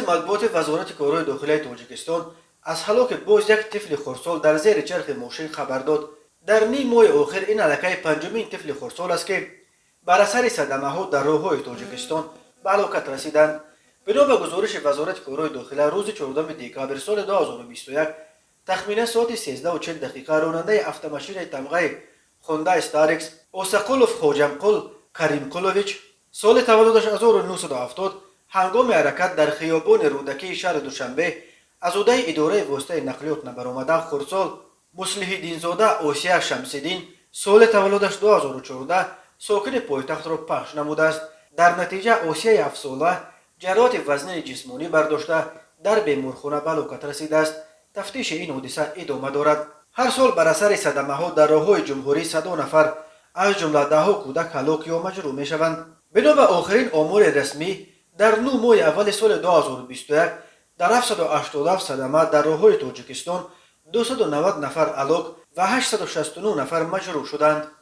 مرکز مطبوعات وزارت کارهای داخلی تاجیکستان از هلاک باز یک طفل خردسال در زیر چرخ ماشین خبر داد. در نیم ماه آخر این علکه پنجمین طفل خردسال است که بر اثر صدمه ها در راههای تاجیکستان به هلاکت رسیدند. بنا به گزارش وزارت کارهای داخلی روز 14 دکامبر سال 2021 تخمینا ساعت 13:40 دقیقه راننده اتومبیل تمغه هوندای استاریکس اوساقولوف خوجمقل کریم قلوویچ سال تولدش 1970 هنگام حرکت در خیابان رودکی شهر دوشنبه از عهده اداره واسطه نقلیات نبرآمده خردسال مصلح دینزاده آسیه شمس‌الدین سال تولدش 2014 ساکن پایتخت را پخش نموده است. در نتیجه آسیه 7 ساله جراحت وزنه جسمانی برداشته در بیمارخانه به هلاکت رسیده است. تفتیش این حادثه ادامه دارد. هر سال بر اثر صدمه ها در راههای جمهوری 100 نفر از جمله 10 کودک هلاک یا مجروح می شوند. بنا به آخرین آمار رسمی در 9 ماه اول سال 2021 در 787 صدمه در راههای تاجیکستان 290 نفر هلاک و 869 نفر مجروح شدند.